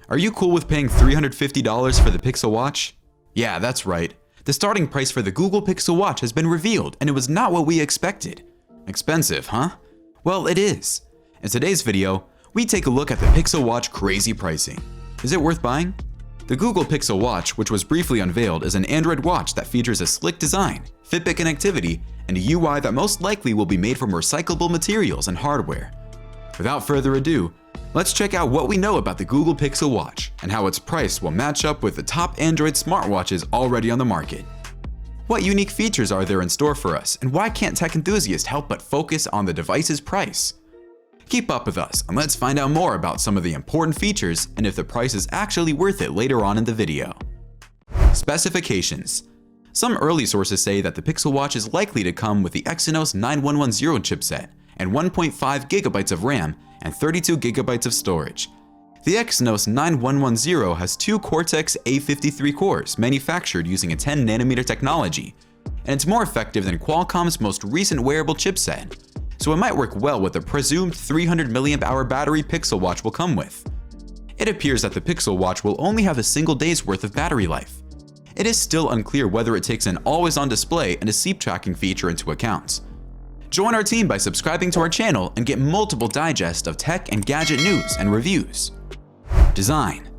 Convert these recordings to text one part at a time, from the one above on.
Are you cool with paying $350 for the Pixel Watch? Yeah, that's right. The starting price for the Google Pixel Watch has been revealed, and it was not what we expected. Expensive, huh? Well, it is. In today's video, we take a look at the Pixel Watch crazy pricing. Is it worth buying? The Google Pixel Watch, which was briefly unveiled, is an Android watch that features a slick design, Fitbit connectivity, and a UI that most likely will be made from recyclable materials and hardware. Without further ado, let's check out what we know about the Google Pixel Watch and how its price will match up with the top Android smartwatches already on the market. What unique features are there in store for us, and why can't tech enthusiasts help but focus on the device's price? Keep up with us and let's find out more about some of the important features and if the price is actually worth it later on in the video. Specifications. Some early sources say that the Pixel Watch is likely to come with the Exynos 9110 chipset and 1.5 GB of RAM and 32 GB of storage. The Exynos 9110 has two Cortex-A53 cores manufactured using a 10nm technology, and it's more effective than Qualcomm's most recent wearable chipset, so it might work well with the presumed 300 mAh battery Pixel Watch will come with. It appears that the Pixel Watch will only have a single day's worth of battery life. It is still unclear whether it takes an always-on display and a sleep tracking feature into account. Join our team by subscribing to our channel and get multiple digests of tech and gadget news and reviews. Design.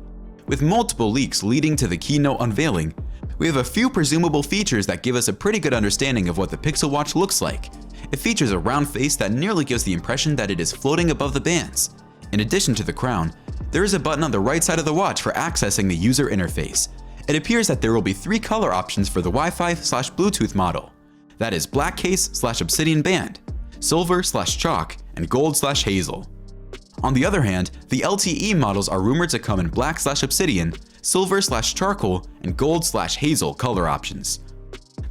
With multiple leaks leading to the keynote unveiling, we have a few presumable features that give us a pretty good understanding of what the Pixel Watch looks like. It features a round face that nearly gives the impression that it is floating above the bands. In addition to the crown, there is a button on the right side of the watch for accessing the user interface. It appears that there will be three color options for the Wi-Fi/Bluetooth model. That is black case/obsidian band, silver/chalk, and gold/hazel. On the other hand, the LTE models are rumored to come in black/obsidian, silver/charcoal, and gold/hazel color options.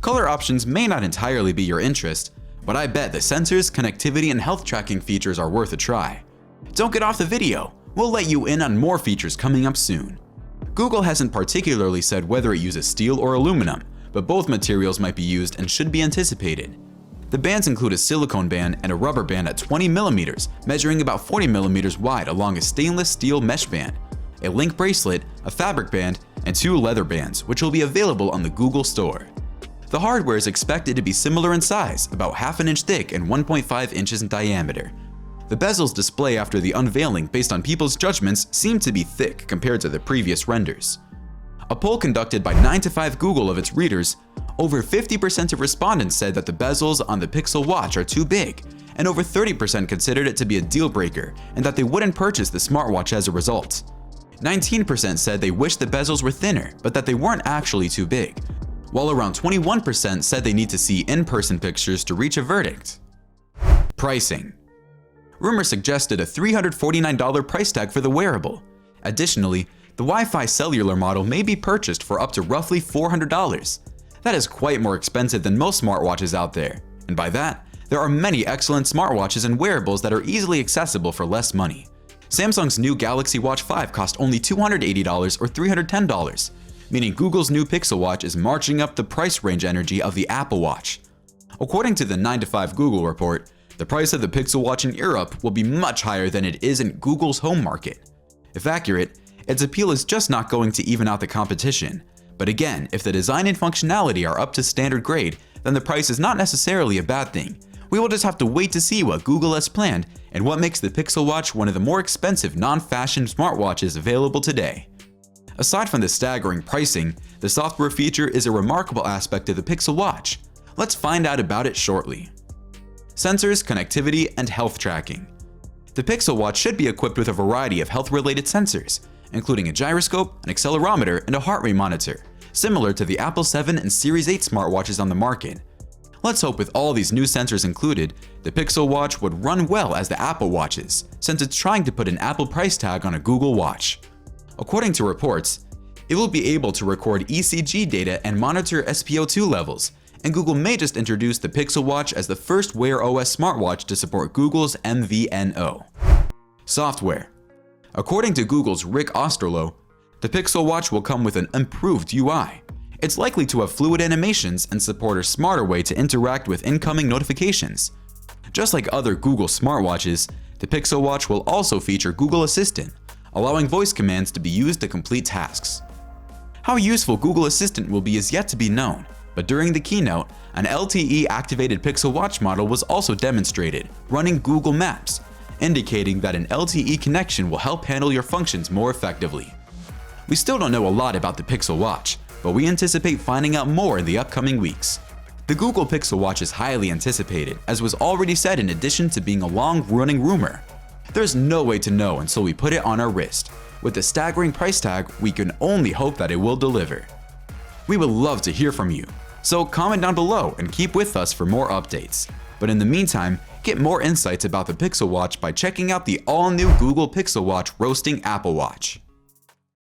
Color options may not entirely be your interest, but I bet the sensors, connectivity, and health tracking features are worth a try. Don't get off the video, we'll let you in on more features coming up soon. Google hasn't particularly said whether it uses steel or aluminum, but both materials might be used and should be anticipated. The bands include a silicone band and a rubber band at 20mm, measuring about 40mm wide along a stainless steel mesh band, a link bracelet, a fabric band, and two leather bands, which will be available on the Google Store. The hardware is expected to be similar in size, about half an inch thick and 1.5 inches in diameter. The bezels display after the unveiling based on people's judgments seem to be thick compared to the previous renders. A poll conducted by 9to5 Google of its readers, over 50% of respondents said that the bezels on the Pixel Watch are too big, and over 30% considered it to be a deal breaker and that they wouldn't purchase the smartwatch as a result. 19% said they wished the bezels were thinner, but that they weren't actually too big, while around 21% said they need to see in-person pictures to reach a verdict. Pricing. Rumors suggested a $349 price tag for the wearable. Additionally, the Wi-Fi cellular model may be purchased for up to roughly $400. That is quite more expensive than most smartwatches out there, and by that, there are many excellent smartwatches and wearables that are easily accessible for less money. Samsung's new Galaxy Watch 5 cost only $280 or $310, meaning Google's new Pixel Watch is marching up the price range energy of the Apple Watch. According to the 9to5 Google report, the price of the Pixel Watch in Europe will be much higher than it is in Google's home market. If accurate, its appeal is just not going to even out the competition. But again, if the design and functionality are up to standard grade, then the price is not necessarily a bad thing. We will just have to wait to see what Google has planned and what makes the Pixel Watch one of the more expensive non-fashion smartwatches available today. Aside from the staggering pricing, the software feature is a remarkable aspect of the Pixel Watch. Let's find out about it shortly. Sensors, connectivity, and health tracking. The Pixel Watch should be equipped with a variety of health-related sensors, including a gyroscope, an accelerometer, and a heart rate monitor, similar to the Apple 7 and Series 8 smartwatches on the market. Let's hope with all these new sensors included, the Pixel Watch would run well as the Apple Watches, since it's trying to put an Apple price tag on a Google Watch. According to reports, it will be able to record ECG data and monitor SpO2 levels, and Google may just introduce the Pixel Watch as the first Wear OS smartwatch to support Google's MVNO. Software. According to Google's Rick Osterloh, the Pixel Watch will come with an improved UI. It's likely to have fluid animations and support a smarter way to interact with incoming notifications. Just like other Google smartwatches, the Pixel Watch will also feature Google Assistant, allowing voice commands to be used to complete tasks. How useful Google Assistant will be is yet to be known, but during the keynote, an LTE-activated Pixel Watch model was also demonstrated, running Google Maps, indicating that an LTE connection will help handle your functions more effectively. We still don't know a lot about the Pixel Watch, but we anticipate finding out more in the upcoming weeks. The Google Pixel Watch is highly anticipated, as was already said in addition to being a long-running rumor. There's no way to know until we put it on our wrist. With the staggering price tag, we can only hope that it will deliver. We would love to hear from you, so comment down below and keep with us for more updates. But in the meantime, get more insights about the Pixel Watch by checking out the all-new Google Pixel Watch roasting Apple Watch.